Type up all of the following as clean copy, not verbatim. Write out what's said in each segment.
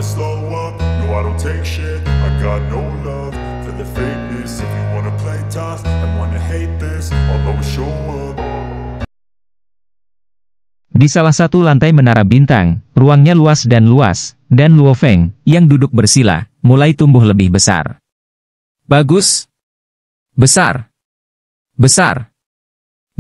never slow up, no I don't take shit. I got no love for the fakeness. If you wanna play tough and wanna hate this, I'll always show up. Di salah satu lantai menara bintang, ruangnya luas, dan Luo Feng, yang duduk bersila, mulai tumbuh lebih besar. Bagus. Besar. Besar.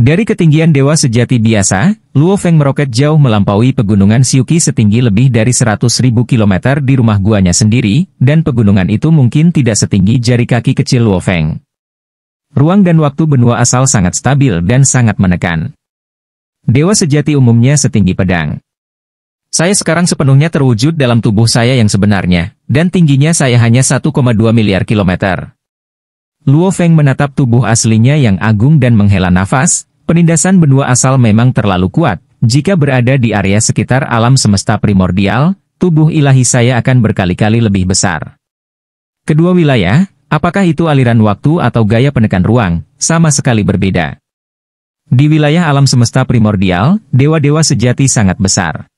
Dari ketinggian dewa sejati biasa, Luo Feng meroket jauh melampaui pegunungan Xiuqi setinggi lebih dari 100.000 km di rumah guanya sendiri, dan pegunungan itu mungkin tidak setinggi jari kaki kecil Luo Feng. Ruang dan waktu benua asal sangat stabil dan sangat menekan. Dewa sejati umumnya setinggi pedang. Saya sekarang sepenuhnya terwujud dalam tubuh saya yang sebenarnya, dan tingginya saya hanya 1,2 miliar kilometer. Luo Feng menatap tubuh aslinya yang agung dan menghela nafas. Penindasan benua asal memang terlalu kuat. Jika berada di area sekitar alam semesta primordial, tubuh ilahi saya akan berkali-kali lebih besar. Kedua wilayah, apakah itu aliran waktu atau gaya penekan ruang, sama sekali berbeda. Di wilayah alam semesta primordial, dewa-dewa sejati sangat besar.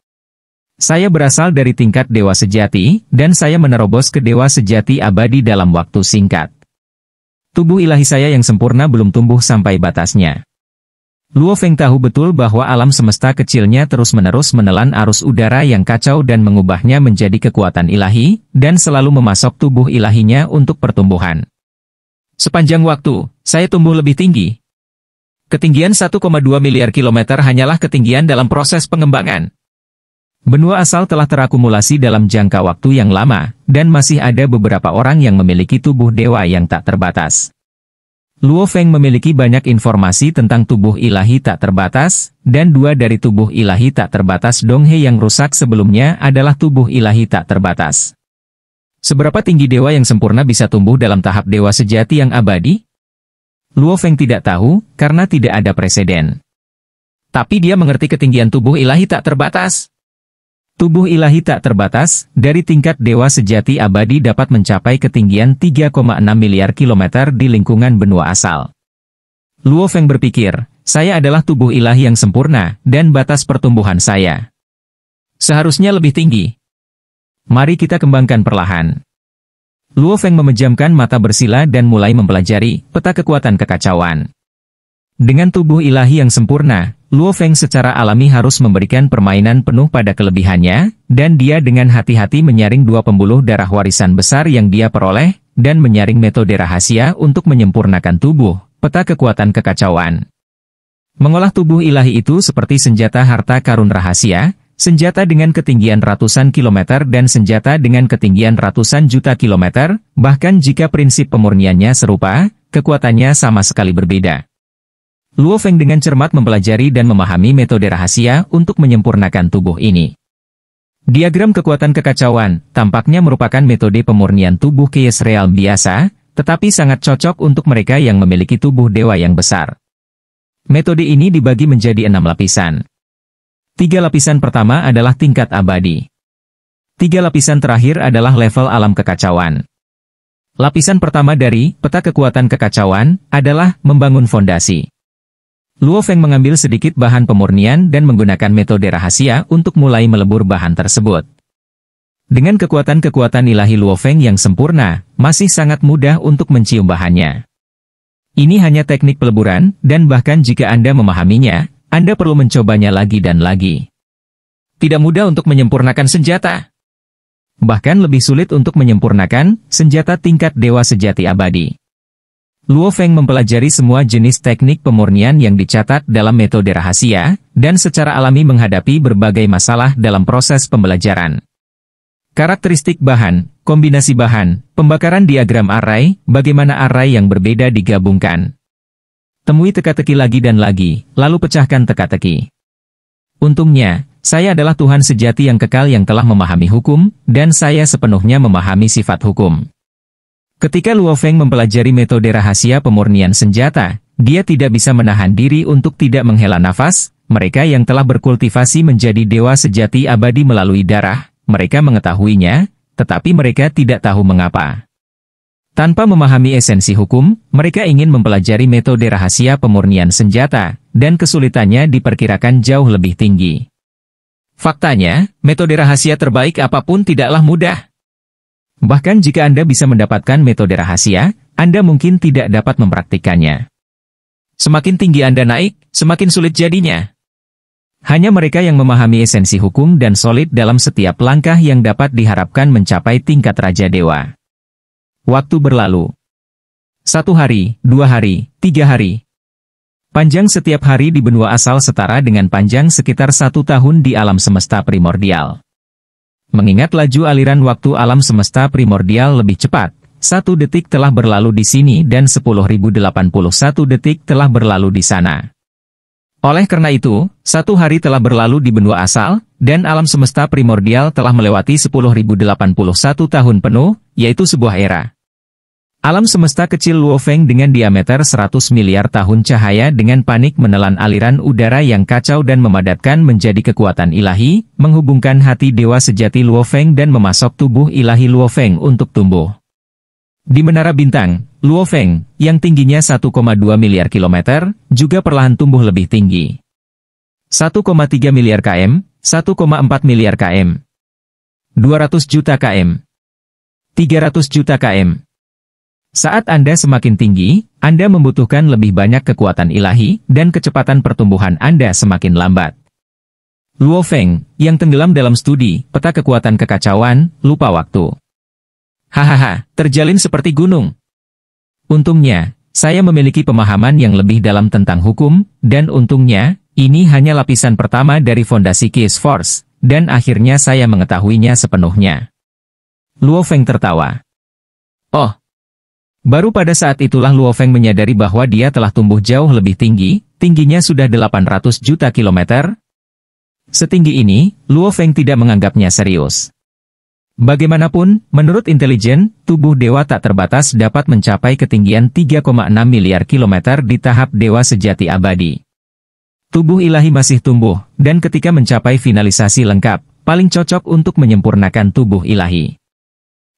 Saya berasal dari tingkat dewa sejati, dan saya menerobos ke dewa sejati abadi dalam waktu singkat. Tubuh ilahi saya yang sempurna belum tumbuh sampai batasnya. Luo Feng tahu betul bahwa alam semesta kecilnya terus-menerus menelan arus udara yang kacau dan mengubahnya menjadi kekuatan ilahi, dan selalu memasok tubuh ilahinya untuk pertumbuhan. Sepanjang waktu, saya tumbuh lebih tinggi. Ketinggian 1,2 miliar kilometer hanyalah ketinggian dalam proses pengembangan. Benua asal telah terakumulasi dalam jangka waktu yang lama, dan masih ada beberapa orang yang memiliki tubuh dewa yang tak terbatas. Luo Feng memiliki banyak informasi tentang tubuh ilahi tak terbatas, dan dua dari tubuh ilahi tak terbatas Donghe yang rusak sebelumnya adalah tubuh ilahi tak terbatas. Seberapa tinggi dewa yang sempurna bisa tumbuh dalam tahap dewa sejati yang abadi? Luo Feng tidak tahu, karena tidak ada preseden. Tapi dia mengerti ketinggian tubuh ilahi tak terbatas. Tubuh ilahi tak terbatas, dari tingkat dewa sejati abadi dapat mencapai ketinggian 3,6 miliar kilometer di lingkungan benua asal. Luo Feng berpikir, saya adalah tubuh ilahi yang sempurna, dan batas pertumbuhan saya seharusnya lebih tinggi. Mari kita kembangkan perlahan. Luo Feng memejamkan mata bersila dan mulai mempelajari peta kekuatan kekacauan. Dengan tubuh ilahi yang sempurna, Luo Feng secara alami harus memberikan permainan penuh pada kelebihannya, dan dia dengan hati-hati menyaring dua pembuluh darah warisan besar yang dia peroleh, dan menyaring metode rahasia untuk menyempurnakan tubuh, peta kekuatan kekacauan. Mengolah tubuh ilahi itu seperti senjata harta karun rahasia, senjata dengan ketinggian ratusan kilometer dan senjata dengan ketinggian ratusan juta kilometer, bahkan jika prinsip pemurniannya serupa, kekuatannya sama sekali berbeda. Luo Feng dengan cermat mempelajari dan memahami metode rahasia untuk menyempurnakan tubuh ini. Diagram kekuatan kekacauan tampaknya merupakan metode pemurnian tubuh Chaos Realm biasa, tetapi sangat cocok untuk mereka yang memiliki tubuh dewa yang besar. Metode ini dibagi menjadi 6 lapisan. 3 lapisan pertama adalah tingkat abadi. 3 lapisan terakhir adalah level alam kekacauan. Lapisan pertama dari peta kekuatan kekacauan adalah membangun fondasi. Luo Feng mengambil sedikit bahan pemurnian dan menggunakan metode rahasia untuk mulai melebur bahan tersebut. Dengan kekuatan-kekuatan ilahi Luo Feng yang sempurna, masih sangat mudah untuk mencium bahannya. Ini hanya teknik peleburan, dan bahkan jika Anda memahaminya, Anda perlu mencobanya lagi dan lagi. Tidak mudah untuk menyempurnakan senjata. Bahkan lebih sulit untuk menyempurnakan senjata tingkat dewa sejati abadi. Luo Feng mempelajari semua jenis teknik pemurnian yang dicatat dalam metode rahasia, dan secara alami menghadapi berbagai masalah dalam proses pembelajaran. Karakteristik bahan, kombinasi bahan, pembakaran diagram array, bagaimana array yang berbeda digabungkan. Temui teka-teki lagi dan lagi, lalu pecahkan teka-teki. Untungnya, saya adalah Tuhan sejati yang kekal yang telah memahami hukum, dan saya sepenuhnya memahami sifat hukum. Ketika Luo Feng mempelajari metode rahasia pemurnian senjata, dia tidak bisa menahan diri untuk tidak menghela nafas. Mereka yang telah berkultivasi menjadi dewa sejati abadi melalui darah, mereka mengetahuinya, tetapi mereka tidak tahu mengapa. Tanpa memahami esensi hukum, mereka ingin mempelajari metode rahasia pemurnian senjata, dan kesulitannya diperkirakan jauh lebih tinggi. Faktanya, metode rahasia terbaik apapun tidaklah mudah. Bahkan jika Anda bisa mendapatkan metode rahasia, Anda mungkin tidak dapat mempraktikkannya. Semakin tinggi Anda naik, semakin sulit jadinya. Hanya mereka yang memahami esensi hukum dan solid dalam setiap langkah yang dapat diharapkan mencapai tingkat Raja Dewa. Waktu berlalu. 1 hari, 2 hari, 3 hari. Panjang setiap hari di benua asal setara dengan panjang sekitar 1 tahun di alam semesta primordial. Mengingat laju aliran waktu alam semesta primordial lebih cepat, 1 detik telah berlalu di sini dan 10.081 detik telah berlalu di sana. Oleh karena itu, 1 hari telah berlalu di benua asal, dan alam semesta primordial telah melewati 10.081 tahun penuh, yaitu sebuah era. Alam semesta kecil Luo Feng dengan diameter 100 miliar tahun cahaya dengan panik menelan aliran udara yang kacau dan memadatkan menjadi kekuatan ilahi, menghubungkan hati dewa sejati Luo Feng dan memasok tubuh ilahi Luo Feng untuk tumbuh. Di menara bintang, Luo Feng, yang tingginya 1,2 miliar kilometer, juga perlahan tumbuh lebih tinggi. 1,3 miliar km, 1,4 miliar km, 200 juta km, 300 juta km. Saat Anda semakin tinggi, Anda membutuhkan lebih banyak kekuatan ilahi, dan kecepatan pertumbuhan Anda semakin lambat. Luo Feng, yang tenggelam dalam studi, peta kekuatan kekacauan, lupa waktu. Hahaha, terjalin seperti gunung. Untungnya, saya memiliki pemahaman yang lebih dalam tentang hukum, dan untungnya, ini hanya lapisan pertama dari fondasi Case Force, dan akhirnya saya mengetahuinya sepenuhnya. Luo Feng tertawa. Oh. Baru pada saat itulah Luo Feng menyadari bahwa dia telah tumbuh jauh lebih tinggi, tingginya sudah 800 juta kilometer. Setinggi ini, Luo Feng tidak menganggapnya serius. Bagaimanapun, menurut intelijen, tubuh dewa tak terbatas dapat mencapai ketinggian 3,6 miliar kilometer di tahap dewa sejati abadi. Tubuh ilahi masih tumbuh, dan ketika mencapai finalisasi lengkap, paling cocok untuk menyempurnakan tubuh ilahi.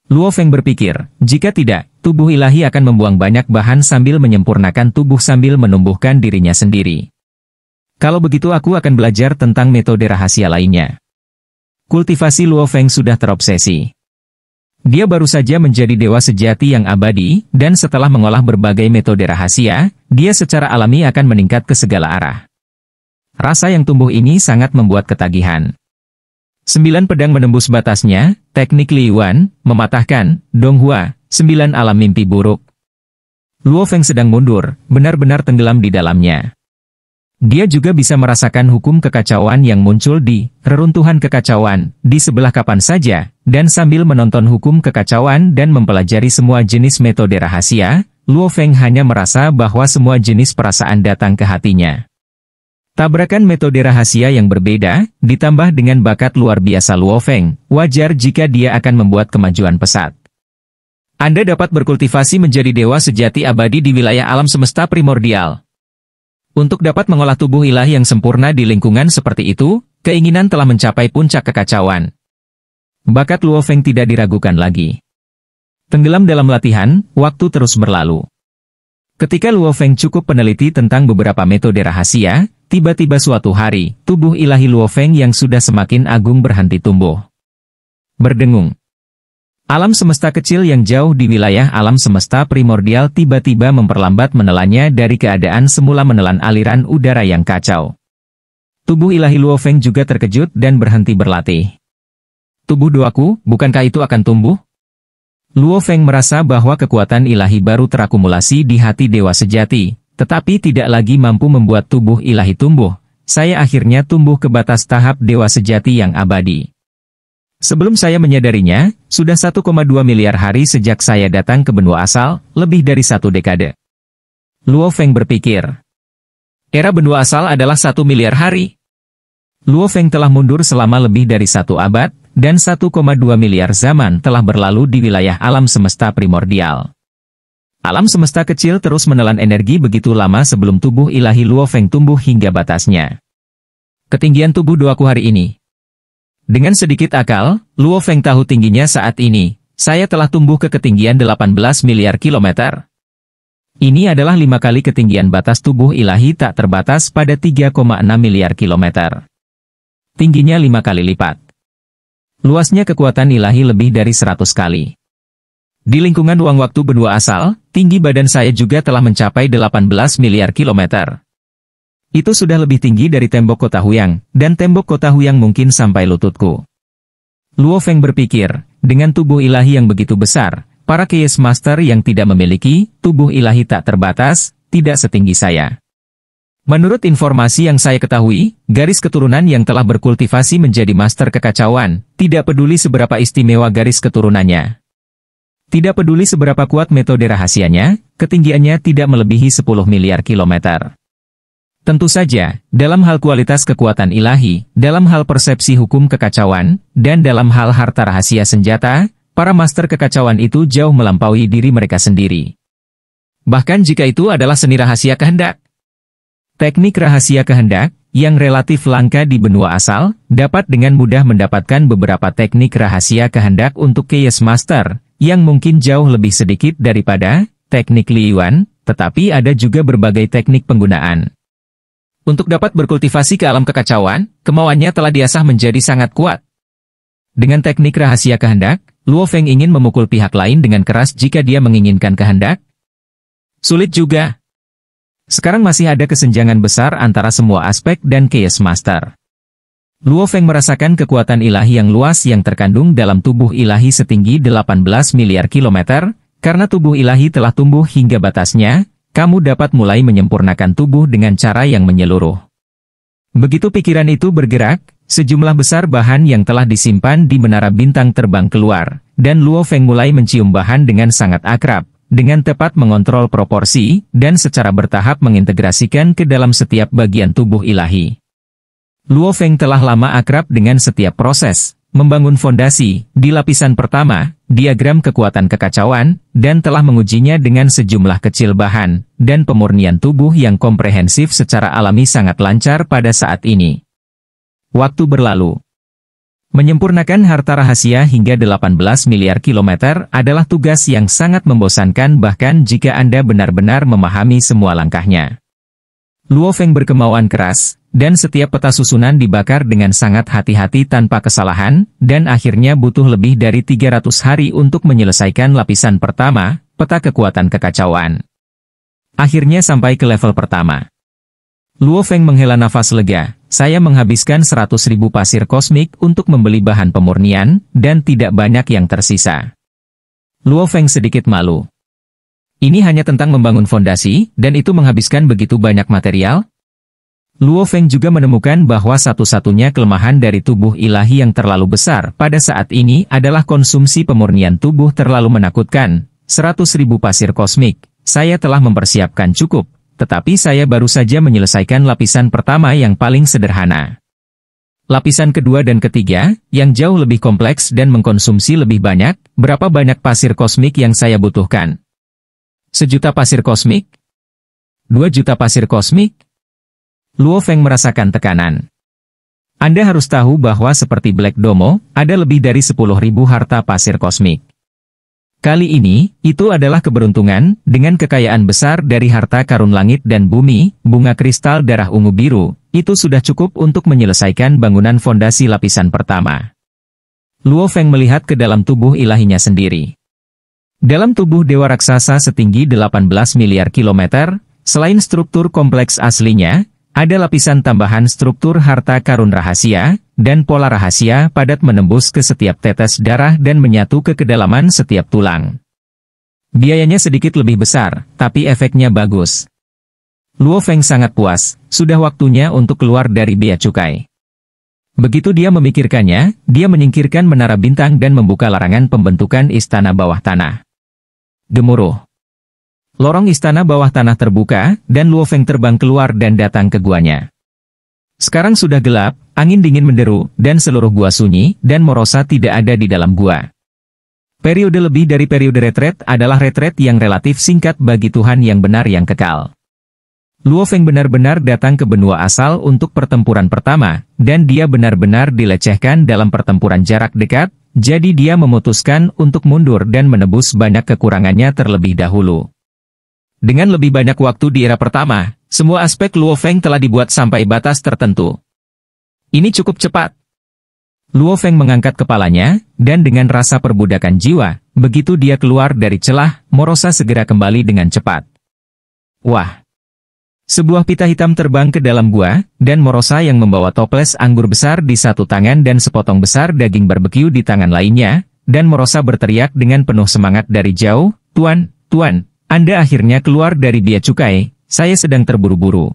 Luo Feng berpikir, jika tidak, tubuh ilahi akan membuang banyak bahan sambil menyempurnakan tubuh sambil menumbuhkan dirinya sendiri. Kalau begitu aku akan belajar tentang metode rahasia lainnya. Kultivasi Luo Feng sudah terobsesi. Dia baru saja menjadi dewa sejati yang abadi, dan setelah mengolah berbagai metode rahasia, dia secara alami akan meningkat ke segala arah. Rasa yang tumbuh ini sangat membuat ketagihan. 9 pedang menembus batasnya, teknik Li Yuan, mematahkan, Donghua, 9 alam mimpi buruk. Luo Feng sedang mundur, benar-benar tenggelam di dalamnya. Dia juga bisa merasakan hukum kekacauan yang muncul di reruntuhan kekacauan, di sebelah kapan saja, dan sambil menonton hukum kekacauan dan mempelajari semua jenis metode rahasia, Luo Feng hanya merasa bahwa semua jenis perasaan datang ke hatinya. Tabrakan metode rahasia yang berbeda, ditambah dengan bakat luar biasa Luo Feng, wajar jika dia akan membuat kemajuan pesat. Anda dapat berkultivasi menjadi dewa sejati abadi di wilayah alam semesta primordial. Untuk dapat mengolah tubuh ilahi yang sempurna di lingkungan seperti itu, keinginan telah mencapai puncak kekacauan. Bakat Luo Feng tidak diragukan lagi. Tenggelam dalam latihan, waktu terus berlalu. Ketika Luo Feng cukup peneliti tentang beberapa metode rahasia, tiba-tiba suatu hari, tubuh ilahi Luo Feng yang sudah semakin agung berhenti tumbuh. Berdengung. Alam semesta kecil yang jauh di wilayah alam semesta primordial tiba-tiba memperlambat menelannya dari keadaan semula menelan aliran udara yang kacau. Tubuh ilahi Luo Feng juga terkejut dan berhenti berlatih. Tubuh doaku, bukankah itu akan tumbuh? Luo Feng merasa bahwa kekuatan ilahi baru terakumulasi di hati dewa sejati, tetapi tidak lagi mampu membuat tubuh ilahi tumbuh. Saya akhirnya tumbuh ke batas tahap dewa sejati yang abadi. Sebelum saya menyadarinya, sudah 1,2 miliar hari sejak saya datang ke benua asal, lebih dari 1 dekade. Luo Feng berpikir. Era benua asal adalah 1 miliar hari. Luo Feng telah mundur selama lebih dari 1 abad, dan 1,2 miliar zaman telah berlalu di wilayah alam semesta primordial. Alam semesta kecil terus menelan energi begitu lama sebelum tubuh ilahi Luo Feng tumbuh hingga batasnya. Ketinggian tubuh doaku hari ini. Dengan sedikit akal, Luo Feng tahu tingginya saat ini. Saya telah tumbuh ke ketinggian 18 miliar kilometer. Ini adalah 5 kali ketinggian batas tubuh ilahi tak terbatas pada 3,6 miliar kilometer. tingginya 5 kali lipat. Luasnya kekuatan ilahi lebih dari 100 kali. Di lingkungan ruang waktu benua asal, tinggi badan saya juga telah mencapai 18 miliar kilometer. Itu sudah lebih tinggi dari tembok kota Huyang, dan tembok kota Huyang mungkin sampai lututku. Luo Feng berpikir, dengan tubuh ilahi yang begitu besar, para Chaos Master yang tidak memiliki tubuh ilahi tak terbatas, tidak setinggi saya. Menurut informasi yang saya ketahui, garis keturunan yang telah berkultivasi menjadi master kekacauan, tidak peduli seberapa istimewa garis keturunannya. Tidak peduli seberapa kuat metode rahasianya, ketinggiannya tidak melebihi 10 miliar kilometer. Tentu saja, dalam hal kualitas kekuatan ilahi, dalam hal persepsi hukum kekacauan, dan dalam hal harta rahasia senjata, para master kekacauan itu jauh melampaui diri mereka sendiri. Bahkan jika itu adalah seni rahasia kehendak. Teknik rahasia kehendak, yang relatif langka di benua asal, dapat dengan mudah mendapatkan beberapa teknik rahasia kehendak untuk Chaos Master, yang mungkin jauh lebih sedikit daripada teknik Li Yuan, tetapi ada juga berbagai teknik penggunaan. Untuk dapat berkultivasi ke alam kekacauan, kemauannya telah diasah menjadi sangat kuat. Dengan teknik rahasia kehendak, Luo Feng ingin memukul pihak lain dengan keras jika dia menginginkan kehendak. Sulit juga. Sekarang masih ada kesenjangan besar antara semua aspek dan Chaos Master. Luo Feng merasakan kekuatan ilahi yang luas yang terkandung dalam tubuh ilahi setinggi 18 miliar kilometer, karena tubuh ilahi telah tumbuh hingga batasnya, kamu dapat mulai menyempurnakan tubuh dengan cara yang menyeluruh. Begitu pikiran itu bergerak, sejumlah besar bahan yang telah disimpan di menara bintang terbang keluar, dan Luo Feng mulai mencium bahan dengan sangat akrab, dengan tepat mengontrol proporsi, dan secara bertahap mengintegrasikan ke dalam setiap bagian tubuh ilahi. Luo Feng telah lama akrab dengan setiap proses, membangun fondasi, di lapisan pertama, diagram kekuatan kekacauan, dan telah mengujinya dengan sejumlah kecil bahan, dan pemurnian tubuh yang komprehensif secara alami sangat lancar pada saat ini. Waktu berlalu. Menyempurnakan harta rahasia hingga 18 miliar kilometer adalah tugas yang sangat membosankan bahkan jika Anda benar-benar memahami semua langkahnya. Luo Feng berkemauan keras, dan setiap peta susunan dibakar dengan sangat hati-hati tanpa kesalahan, dan akhirnya butuh lebih dari 300 hari untuk menyelesaikan lapisan pertama, peta kekuatan kekacauan. Akhirnya sampai ke level pertama. Luo Feng menghela nafas lega, saya menghabiskan 100.000 pasir kosmik untuk membeli bahan pemurnian, dan tidak banyak yang tersisa. Luo Feng sedikit malu. Ini hanya tentang membangun fondasi, dan itu menghabiskan begitu banyak material? Luo Feng juga menemukan bahwa satu-satunya kelemahan dari tubuh ilahi yang terlalu besar pada saat ini adalah konsumsi pemurnian tubuh terlalu menakutkan. 100.000 pasir kosmik, saya telah mempersiapkan cukup. Tetapi saya baru saja menyelesaikan lapisan pertama yang paling sederhana. Lapisan kedua dan ketiga, yang jauh lebih kompleks dan mengkonsumsi lebih banyak, berapa banyak pasir kosmik yang saya butuhkan? 1.000.000 pasir kosmik? 2 juta pasir kosmik? Luo Feng merasakan tekanan. Anda harus tahu bahwa seperti Black Domo, ada lebih dari 10.000 harta pasir kosmik. Kali ini, itu adalah keberuntungan, dengan kekayaan besar dari harta karun langit dan bumi, bunga kristal darah ungu biru, itu sudah cukup untuk menyelesaikan bangunan fondasi lapisan pertama. Luo Feng melihat ke dalam tubuh ilahinya sendiri. Dalam tubuh dewa raksasa setinggi 18 miliar kilometer, selain struktur kompleks aslinya, ada lapisan tambahan struktur harta karun rahasia, dan pola rahasia padat menembus ke setiap tetes darah dan menyatu ke kedalaman setiap tulang. Biayanya sedikit lebih besar, tapi efeknya bagus. Luo Feng sangat puas, sudah waktunya untuk keluar dari bea cukai. Begitu dia memikirkannya, dia menyingkirkan menara bintang dan membuka larangan pembentukan istana bawah tanah. Gemuruh. Lorong istana bawah tanah terbuka, dan Luo Feng terbang keluar dan datang ke guanya. Sekarang sudah gelap, angin dingin menderu, dan seluruh gua sunyi, dan Morosa tidak ada di dalam gua. Periode lebih dari periode retret adalah retret yang relatif singkat bagi Tuhan yang benar yang kekal. Luo Feng benar-benar datang ke benua asal untuk pertempuran pertama, dan dia benar-benar dilecehkan dalam pertempuran jarak dekat, jadi dia memutuskan untuk mundur dan menebus banyak kekurangannya terlebih dahulu. Dengan lebih banyak waktu di era pertama, semua aspek Luo Feng telah dibuat sampai batas tertentu. Ini cukup cepat. Luo Feng mengangkat kepalanya, dan dengan rasa perbudakan jiwa, begitu dia keluar dari celah, Morosa segera kembali dengan cepat. Wah! Sebuah pita hitam terbang ke dalam gua, dan Morosa yang membawa toples anggur besar di satu tangan dan sepotong besar daging barbeque di tangan lainnya, dan Morosa berteriak dengan penuh semangat dari jauh, Tuan, Anda akhirnya keluar dari bea cukai, saya sedang terburu-buru.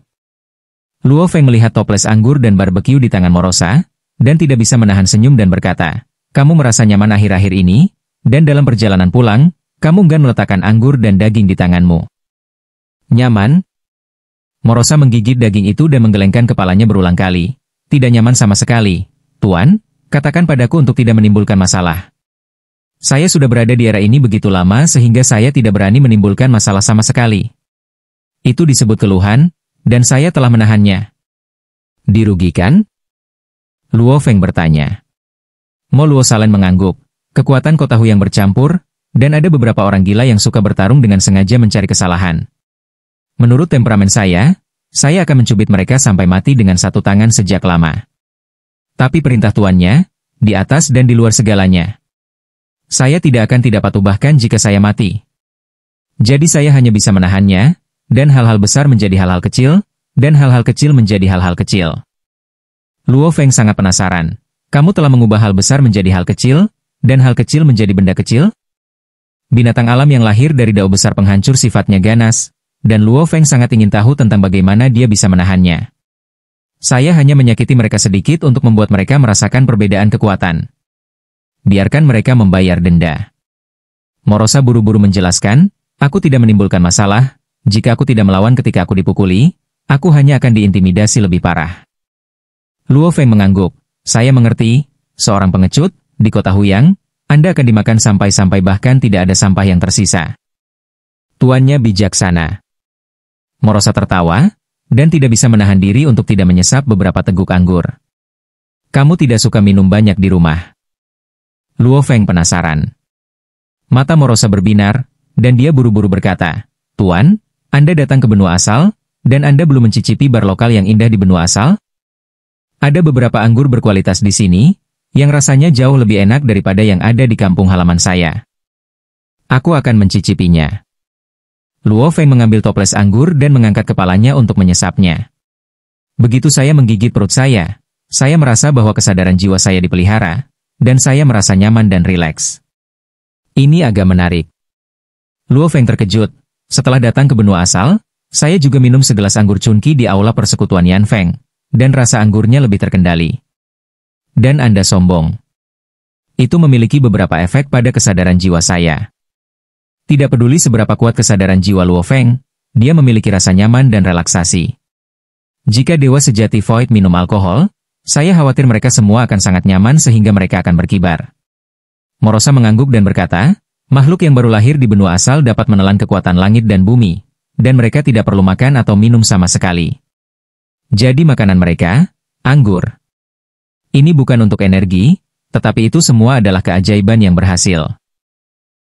Luo Feng melihat toples anggur dan barbeque di tangan Morosa, dan tidak bisa menahan senyum dan berkata, kamu merasa nyaman akhir-akhir ini, dan dalam perjalanan pulang, kamu enggan meletakkan anggur dan daging di tanganmu. Nyaman? Morosa menggigit daging itu dan menggelengkan kepalanya berulang kali. Tidak nyaman sama sekali. Tuan, katakan padaku untuk tidak menimbulkan masalah. Saya sudah berada di era ini begitu lama sehingga saya tidak berani menimbulkan masalah sama sekali. Itu disebut keluhan, dan saya telah menahannya. Dirugikan? Luo Feng bertanya. Mo Luo Salen mengangguk. Kekuatan Kotahu yang bercampur, dan ada beberapa orang gila yang suka bertarung dengan sengaja mencari kesalahan. Menurut temperamen saya akan mencubit mereka sampai mati dengan satu tangan sejak lama. Tapi perintah tuannya, di atas dan di luar segalanya. Saya tidak akan patuh bahkan jika saya mati. Jadi saya hanya bisa menahannya, dan hal-hal besar menjadi hal-hal kecil, dan hal-hal kecil menjadi hal-hal kecil. Luo Feng sangat penasaran. Kamu telah mengubah hal besar menjadi hal kecil, dan hal kecil menjadi benda kecil? Binatang alam yang lahir dari dao besar penghancur sifatnya ganas, dan Luo Feng sangat ingin tahu tentang bagaimana dia bisa menahannya. Saya hanya menyakiti mereka sedikit untuk membuat mereka merasakan perbedaan kekuatan. Biarkan mereka membayar denda. Morosa buru-buru menjelaskan, aku tidak menimbulkan masalah, jika aku tidak melawan ketika aku dipukuli, aku hanya akan diintimidasi lebih parah. Luo Feng mengangguk, saya mengerti, seorang pengecut, di kota Huyang, Anda akan dimakan sampai-sampai bahkan tidak ada sampah yang tersisa. Tuannya bijaksana. Morosa tertawa, dan tidak bisa menahan diri untuk tidak menyesap beberapa teguk anggur. Kamu tidak suka minum banyak di rumah. Luo Feng penasaran. Mata Morosa berbinar, dan dia buru-buru berkata, Tuan, Anda datang ke benua asal, dan Anda belum mencicipi bar lokal yang indah di benua asal? Ada beberapa anggur berkualitas di sini, yang rasanya jauh lebih enak daripada yang ada di kampung halaman saya. Aku akan mencicipinya. Luo Feng mengambil toples anggur dan mengangkat kepalanya untuk menyesapnya. Begitu saya menggigit perut saya merasa bahwa kesadaran jiwa saya dipelihara, dan saya merasa nyaman dan rileks. Ini agak menarik. Luo Feng terkejut. Setelah datang ke benua asal, saya juga minum segelas anggur Chunqi di aula persekutuan Yan Feng, dan rasa anggurnya lebih terkendali. Dan Anda sombong. Itu memiliki beberapa efek pada kesadaran jiwa saya. Tidak peduli seberapa kuat kesadaran jiwa Luo Feng, dia memiliki rasa nyaman dan relaksasi. Jika dewa sejati Void minum alkohol, saya khawatir mereka semua akan sangat nyaman sehingga mereka akan berkibar. Morosa mengangguk dan berkata, makhluk yang baru lahir di benua asal dapat menelan kekuatan langit dan bumi, dan mereka tidak perlu makan atau minum sama sekali. Jadi makanan mereka, anggur. Ini bukan untuk energi, tetapi itu semua adalah keajaiban yang berhasil.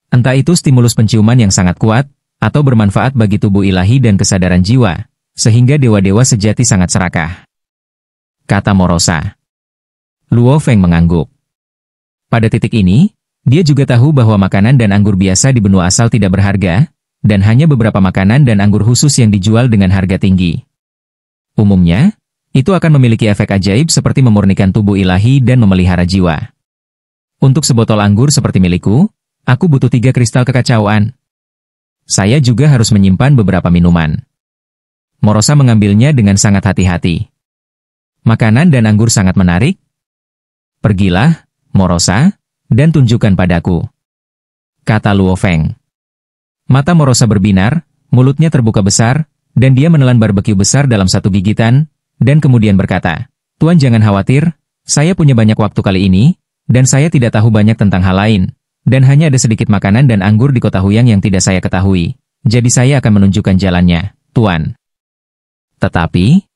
Entah itu stimulus penciuman yang sangat kuat, atau bermanfaat bagi tubuh ilahi dan kesadaran jiwa, sehingga dewa-dewa sejati sangat serakah. Kata Morosa. Luo Feng mengangguk. Pada titik ini, dia juga tahu bahwa makanan dan anggur biasa di benua asal tidak berharga, dan hanya beberapa makanan dan anggur khusus yang dijual dengan harga tinggi. Umumnya, itu akan memiliki efek ajaib seperti memurnikan tubuh ilahi dan memelihara jiwa. Untuk sebotol anggur seperti milikku, aku butuh 3 kristal kekacauan. Saya juga harus menyimpan beberapa minuman. Morosa mengambilnya dengan sangat hati-hati. Makanan dan anggur sangat menarik. Pergilah, Morosa, dan tunjukkan padaku. Kata Luo Feng. Mata Morosa berbinar, mulutnya terbuka besar, dan dia menelan barbeque besar dalam satu gigitan, dan kemudian berkata, Tuan jangan khawatir, saya punya banyak waktu kali ini, dan saya tidak tahu banyak tentang hal lain, dan hanya ada sedikit makanan dan anggur di kota Huyang yang tidak saya ketahui, jadi saya akan menunjukkan jalannya, Tuan. Tetapi,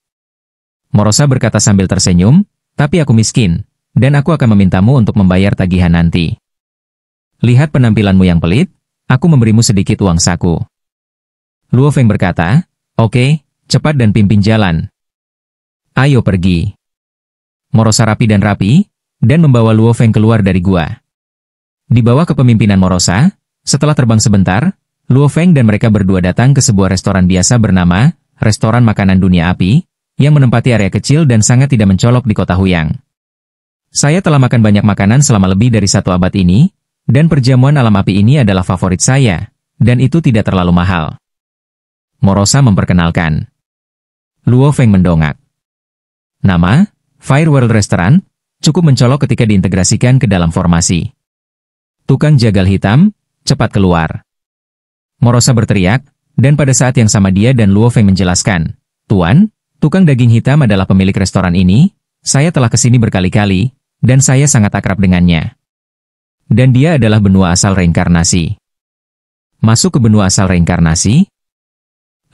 Morosa berkata sambil tersenyum, tapi aku miskin, dan aku akan memintamu untuk membayar tagihan nanti. Lihat penampilanmu yang pelit, aku memberimu sedikit uang saku. Luo Feng berkata, oke, cepat dan pimpin jalan. Ayo pergi. Morosa rapi, dan membawa Luo Feng keluar dari gua. Di bawah kepemimpinan Morosa, setelah terbang sebentar, Luo Feng dan mereka berdua datang ke sebuah restoran biasa bernama Restoran Makanan Dunia Api, yang menempati area kecil dan sangat tidak mencolok di kota Huyang. Saya telah makan banyak makanan selama lebih dari 1 abad ini, dan perjamuan alam api ini adalah favorit saya, dan itu tidak terlalu mahal. Morosa memperkenalkan. Luo Feng mendongak. Nama, Fireworld Restaurant, cukup mencolok ketika diintegrasikan ke dalam formasi. Tukang jagal hitam, cepat keluar. Morosa berteriak, dan pada saat yang sama dia dan Luo Feng menjelaskan, Tuan, tukang daging hitam adalah pemilik restoran ini, saya telah kesini berkali-kali, dan saya sangat akrab dengannya. Dan dia adalah benua asal reinkarnasi. Masuk ke benua asal reinkarnasi?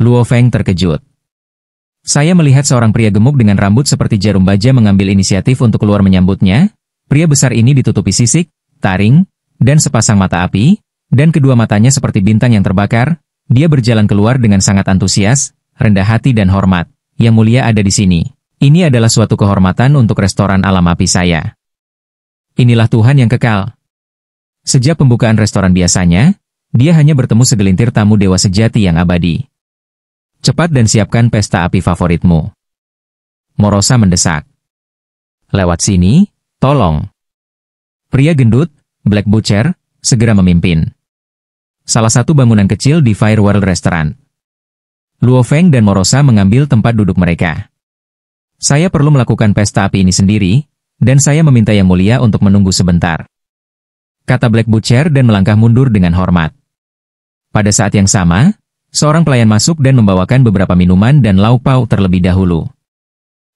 Luo Feng terkejut. Saya melihat seorang pria gemuk dengan rambut seperti jarum baja mengambil inisiatif untuk keluar menyambutnya. Pria besar ini ditutupi sisik, taring, dan sepasang mata api, dan kedua matanya seperti bintang yang terbakar. Dia berjalan keluar dengan sangat antusias, rendah hati dan hormat. Yang mulia ada di sini. Ini adalah suatu kehormatan untuk restoran alam api saya. Inilah Tuhan yang kekal. Sejak pembukaan restoran biasanya, dia hanya bertemu segelintir tamu dewa sejati yang abadi. Cepat dan siapkan pesta api favoritmu. Morosa mendesak. Lewat sini, tolong. Pria gendut, Black Butcher, segera memimpin. Salah satu bangunan kecil di Fireworld Restaurant. Luo Feng dan Morosa mengambil tempat duduk mereka. Saya perlu melakukan pesta api ini sendiri, dan saya meminta Yang Mulia untuk menunggu sebentar. Kata Black Butcher dan melangkah mundur dengan hormat. Pada saat yang sama, seorang pelayan masuk dan membawakan beberapa minuman dan lauk pauk terlebih dahulu.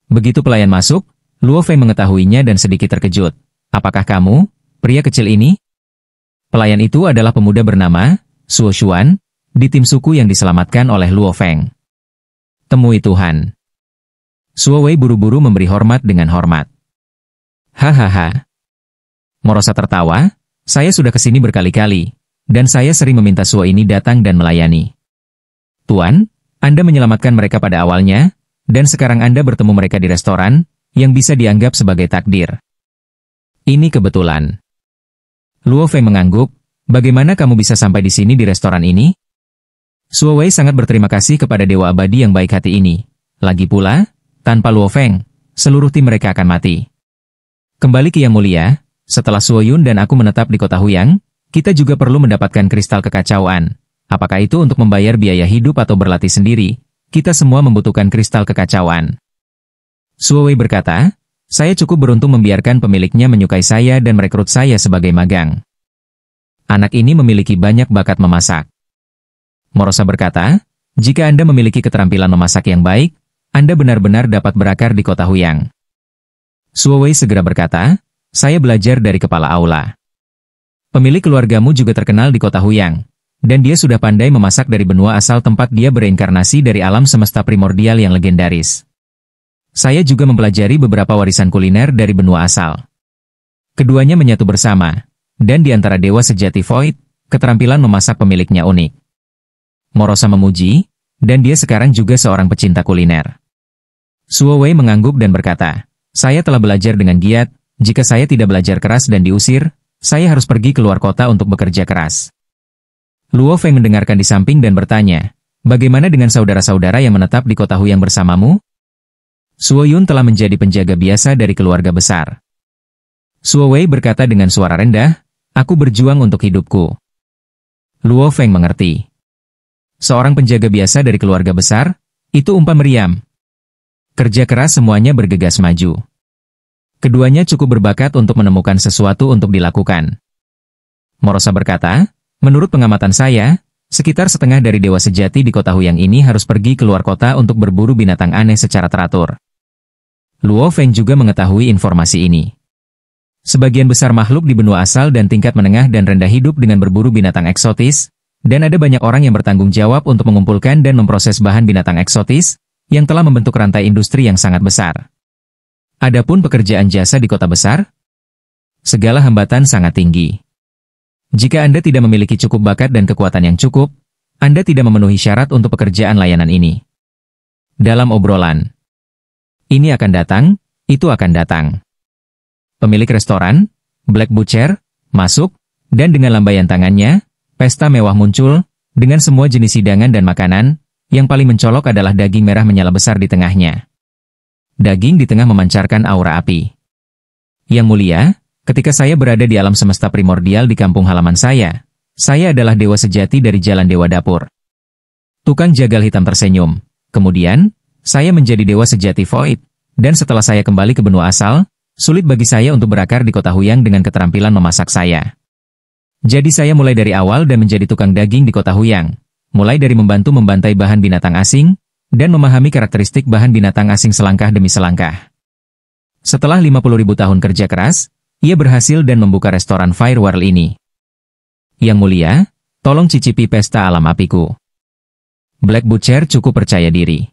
Begitu pelayan masuk, Luo Feng mengetahuinya dan sedikit terkejut. Apakah kamu, pria kecil ini? Pelayan itu adalah pemuda bernama Suo Xuan, di tim suku yang diselamatkan oleh Luo Feng. Temui Tuhan. Suo Wei buru-buru memberi hormat dengan hormat. Hahaha. Morosa tertawa, saya sudah kesini berkali-kali, dan saya sering meminta Suo ini datang dan melayani. Tuan, Anda menyelamatkan mereka pada awalnya, dan sekarang Anda bertemu mereka di restoran, yang bisa dianggap sebagai takdir. Ini kebetulan. Luo Feng mengangguk, bagaimana kamu bisa sampai di sini di restoran ini? Suo Wei sangat berterima kasih kepada Dewa Abadi yang baik hati ini. Lagi pula, tanpa Luo Feng, seluruh tim mereka akan mati. Kembali ke Yang Mulia, setelah Suo Yun dan aku menetap di kota Huyang, kita juga perlu mendapatkan kristal kekacauan. Apakah itu untuk membayar biaya hidup atau berlatih sendiri? Kita semua membutuhkan kristal kekacauan. Suo Wei berkata, saya cukup beruntung membiarkan pemiliknya menyukai saya dan merekrut saya sebagai magang. Anak ini memiliki banyak bakat memasak. Morosa berkata, jika Anda memiliki keterampilan memasak yang baik, Anda benar-benar dapat berakar di kota Huyang. Suo Wei segera berkata, saya belajar dari kepala aula. Pemilik keluargamu juga terkenal di kota Huyang. Dan dia sudah pandai memasak dari benua asal tempat dia bereinkarnasi dari alam semesta primordial yang legendaris. Saya juga mempelajari beberapa warisan kuliner dari benua asal. Keduanya menyatu bersama, dan di antara dewa sejati Void, keterampilan memasak pemiliknya unik. Morosa memuji, dan dia sekarang juga seorang pecinta kuliner. Suo Wei mengangguk dan berkata, saya telah belajar dengan giat, jika saya tidak belajar keras dan diusir, saya harus pergi keluar kota untuk bekerja keras. Luo Feng mendengarkan di samping dan bertanya, bagaimana dengan saudara-saudara yang menetap di kota Huyang bersamamu? Suo Yun telah menjadi penjaga biasa dari keluarga besar. Suo Wei berkata dengan suara rendah, aku berjuang untuk hidupku. Luo Feng mengerti. Seorang penjaga biasa dari keluarga besar, itu umpan meriam. Kerja keras semuanya bergegas maju. Keduanya cukup berbakat untuk menemukan sesuatu untuk dilakukan. Morosa berkata, menurut pengamatan saya, sekitar setengah dari dewa sejati di kota Huyang ini harus pergi keluar kota untuk berburu binatang aneh secara teratur. Luo Feng juga mengetahui informasi ini. Sebagian besar makhluk di benua asal dan tingkat menengah dan rendah hidup dengan berburu binatang eksotis, dan ada banyak orang yang bertanggung jawab untuk mengumpulkan dan memproses bahan binatang eksotis, yang telah membentuk rantai industri yang sangat besar. Adapun pekerjaan jasa di kota besar, segala hambatan sangat tinggi. Jika Anda tidak memiliki cukup bakat dan kekuatan yang cukup, Anda tidak memenuhi syarat untuk pekerjaan layanan ini. Dalam obrolan ini akan datang, itu akan datang. Pemilik restoran, Black Butcher, masuk, dan dengan lambaian tangannya, pesta mewah muncul, dengan semua jenis hidangan dan makanan, yang paling mencolok adalah daging merah menyala besar di tengahnya. Daging di tengah memancarkan aura api. Yang mulia, ketika saya berada di alam semesta primordial di kampung halaman saya adalah dewa sejati dari jalan Dewa Dapur. Tukang jagal hitam tersenyum. Kemudian, saya menjadi dewa sejati Void, dan setelah saya kembali ke benua asal, sulit bagi saya untuk berakar di kota Huyang dengan keterampilan memasak saya. Jadi saya mulai dari awal dan menjadi tukang daging di kota Huyang, mulai dari membantu membantai bahan binatang asing, dan memahami karakteristik bahan binatang asing selangkah demi selangkah. Setelah 50.000 tahun kerja keras, ia berhasil dan membuka restoran Fireworld ini. Yang mulia, tolong cicipi pesta alam apiku. Black Butcher cukup percaya diri.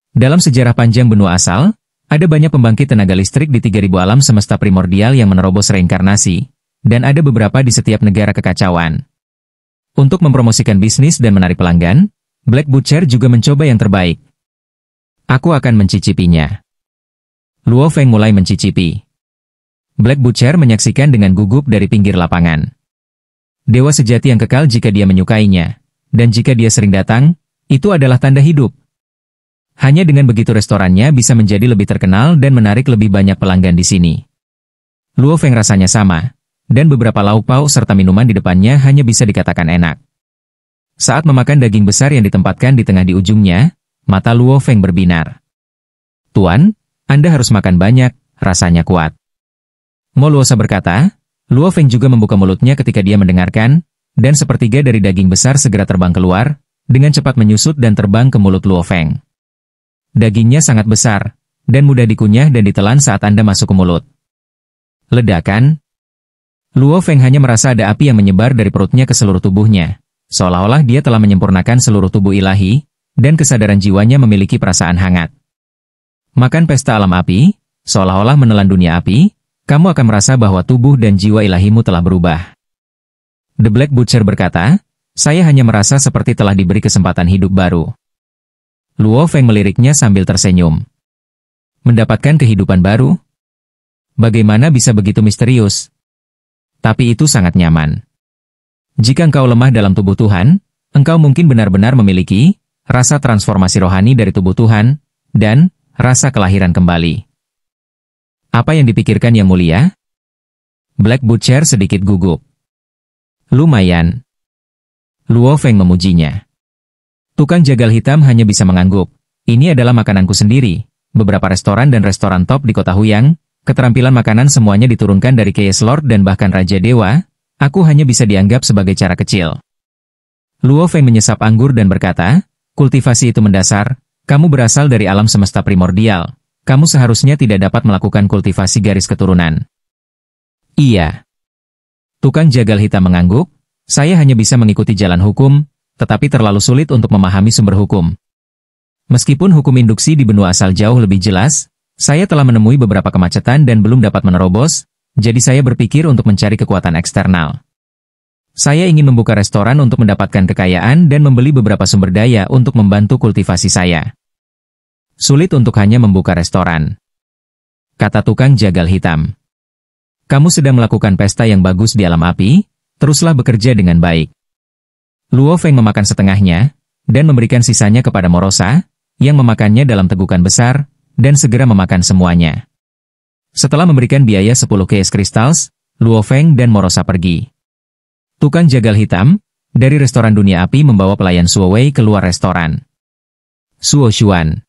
Dalam sejarah panjang benua asal, ada banyak pembangkit tenaga listrik di 3000 alam semesta primordial yang menerobos reinkarnasi, dan ada beberapa di setiap negara kekacauan. Untuk mempromosikan bisnis dan menarik pelanggan, Black Butcher juga mencoba yang terbaik. Aku akan mencicipinya. Luo Feng mulai mencicipi. Black Butcher menyaksikan dengan gugup dari pinggir lapangan. Dewa sejati yang kekal jika dia menyukainya, dan jika dia sering datang, itu adalah tanda hidup. Hanya dengan begitu restorannya bisa menjadi lebih terkenal dan menarik lebih banyak pelanggan di sini. Luo Feng rasanya sama, dan beberapa lauk pauk serta minuman di depannya hanya bisa dikatakan enak. Saat memakan daging besar yang ditempatkan di tengah di ujungnya, mata Luo Feng berbinar. Tuan, Anda harus makan banyak, rasanya kuat. Mo Luosa berkata. Luo Feng juga membuka mulutnya ketika dia mendengarkan, dan sepertiga dari daging besar segera terbang keluar, dengan cepat menyusut dan terbang ke mulut Luo Feng. Dagingnya sangat besar, dan mudah dikunyah dan ditelan saat Anda masuk ke mulut. Ledakan. Luo Feng hanya merasa ada api yang menyebar dari perutnya ke seluruh tubuhnya, seolah-olah dia telah menyempurnakan seluruh tubuh ilahi, dan kesadaran jiwanya memiliki perasaan hangat. Makan pesta alam api, seolah-olah menelan dunia api, kamu akan merasa bahwa tubuh dan jiwa ilahimu telah berubah. The Black Butcher berkata, saya hanya merasa seperti telah diberi kesempatan hidup baru. Luo Feng meliriknya sambil tersenyum. Mendapatkan kehidupan baru? Bagaimana bisa begitu misterius? Tapi itu sangat nyaman. Jika engkau lemah dalam tubuh Tuhan, engkau mungkin benar-benar memiliki rasa transformasi rohani dari tubuh Tuhan, dan rasa kelahiran kembali. Apa yang dipikirkan Yang Mulia? Black Butcher sedikit gugup. Lumayan. Luo Feng memujinya. Tukang jagal hitam hanya bisa mengangguk. Ini adalah makananku sendiri. Beberapa restoran dan restoran top di kota Huyang, keterampilan makanan semuanya diturunkan dari Chaos Lord dan bahkan Raja Dewa, aku hanya bisa dianggap sebagai cara kecil. Luo Feng menyesap anggur dan berkata, kultivasi itu mendasar, kamu berasal dari alam semesta primordial. Kamu seharusnya tidak dapat melakukan kultivasi garis keturunan. Iya. Tukang jagal hitam mengangguk, saya hanya bisa mengikuti jalan hukum, tetapi terlalu sulit untuk memahami sumber hukum. Meskipun hukum induksi di benua asal jauh lebih jelas, saya telah menemui beberapa kemacetan dan belum dapat menerobos, jadi saya berpikir untuk mencari kekuatan eksternal. Saya ingin membuka restoran untuk mendapatkan kekayaan dan membeli beberapa sumber daya untuk membantu kultivasi saya. Sulit untuk hanya membuka restoran, kata tukang jagal hitam. Kamu sedang melakukan pesta yang bagus di alam api, teruslah bekerja dengan baik. Luo Feng memakan setengahnya, dan memberikan sisanya kepada Morosa, yang memakannya dalam tegukan besar, dan segera memakan semuanya. Setelah memberikan biaya 10 Chaos Crystals, Luo Feng dan Morosa pergi. Tukang jagal hitam, dari restoran dunia api membawa pelayan Suo Wei keluar restoran. Suo Xuan.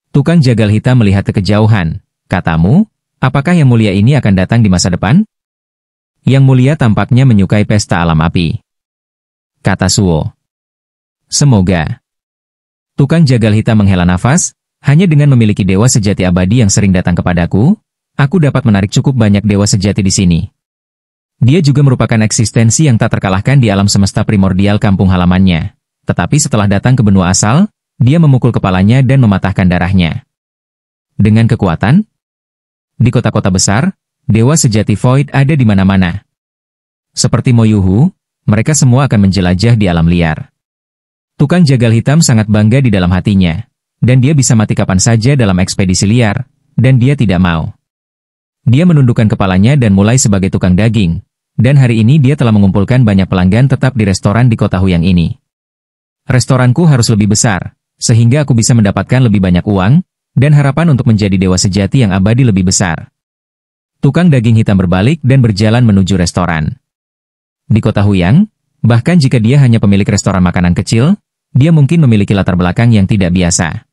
Tukang jagal hitam melihat ke kejauhan. Katamu, apakah Yang Mulia ini akan datang di masa depan? Yang Mulia tampaknya menyukai pesta alam api, kata Suo. Semoga. Tukang jagal hitam menghela nafas, hanya dengan memiliki dewa sejati abadi yang sering datang kepadaku, aku dapat menarik cukup banyak dewa sejati di sini. Dia juga merupakan eksistensi yang tak terkalahkan di alam semesta primordial kampung halamannya. Tetapi setelah datang ke benua asal, dia memukul kepalanya dan mematahkan darahnya. Dengan kekuatan? Di kota-kota besar, dewa sejati Void ada di mana-mana. Seperti Mo Yuhu, mereka semua akan menjelajah di alam liar. Tukang jagal hitam sangat bangga di dalam hatinya, dan dia bisa mati kapan saja dalam ekspedisi liar, dan dia tidak mau. Dia menundukkan kepalanya dan mulai sebagai tukang daging, dan hari ini dia telah mengumpulkan banyak pelanggan tetap di restoran di kota Huyang ini. Restoranku harus lebih besar, sehingga aku bisa mendapatkan lebih banyak uang, dan harapan untuk menjadi dewa sejati yang abadi lebih besar. Tukang daging hitam berbalik dan berjalan menuju restoran. Di kota Huyang, bahkan jika dia hanya pemilik restoran makanan kecil, dia mungkin memiliki latar belakang yang tidak biasa.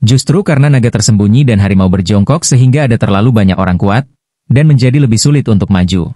Justru karena naga tersembunyi dan harimau berjongkok sehingga ada terlalu banyak orang kuat, dan menjadi lebih sulit untuk maju.